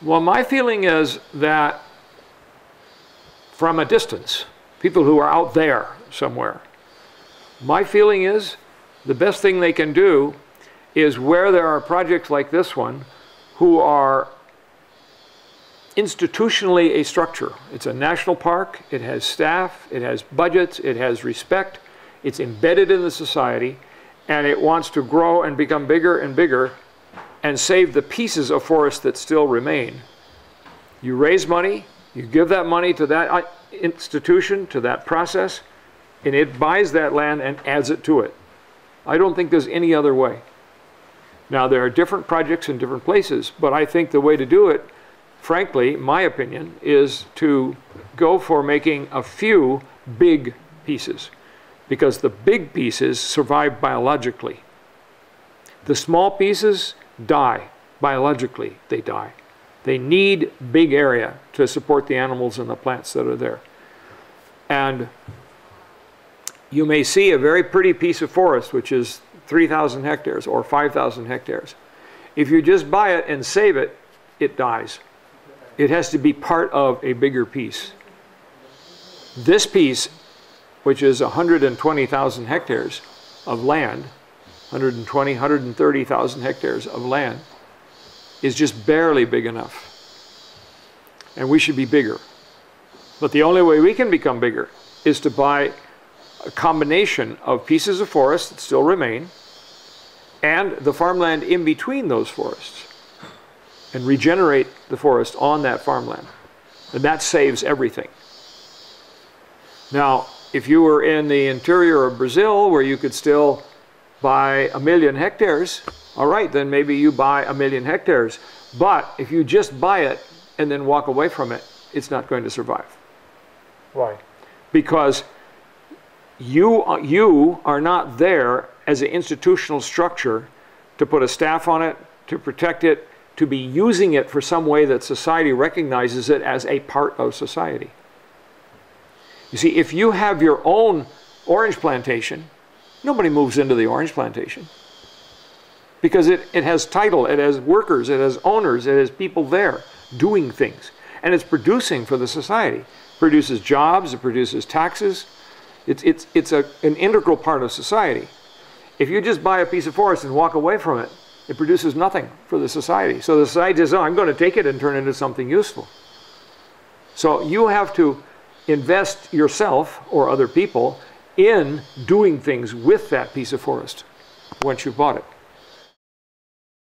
Well, my feeling is that from a distance, people who are out there somewhere, my feeling is the best thing they can do is where there are projects like this one who are institutionally a structure. It's a national park, it has staff, it has budgets, it has respect, it's embedded in the society, and it wants to grow and become bigger and bigger and save the pieces of forest that still remain. You raise money, you give that money to that institution, to that process, and it buys that land and adds it to it. I don't think there's any other way. Now, there are different projects in different places, but I think the way to do it, frankly, my opinion, is to go for making a few big pieces, because the big pieces survive biologically. The small pieces die. Biologically, they die. They need big area to support the animals and the plants that are there. And you may see a very pretty piece of forest, which is 3,000 hectares or 5,000 hectares. If you just buy it and save it, it dies. It has to be part of a bigger piece. This piece, which is 120,000 hectares of land, 120, 130,000 hectares of land, is just barely big enough. And we should be bigger. But the only way we can become bigger is to buy a combination of pieces of forest that still remain and the farmland in between those forests and regenerate the forest on that farmland. And that saves everything. Now, if you were in the interior of Brazil where you could still buy 1 million hectares, all right, then maybe you buy 1 million hectares. But if you just buy it and then walk away from it, it's not going to survive. Why? Because you are not there as an institutional structure to put a staff on it, to protect it, to be using it for some way that society recognizes it as a part of society. You see, if you have your own orange plantation, nobody moves into the orange plantation. Because it has title, it has workers, it has owners, it has people there doing things. And it's producing for the society. It produces jobs, it produces taxes. It's an integral part of society. If you just buy a piece of forest and walk away from it, it produces nothing for the society. So the society says, oh, I'm going to take it and turn it into something useful. So you have to invest yourself or other people in doing things with that piece of forest once you've bought it.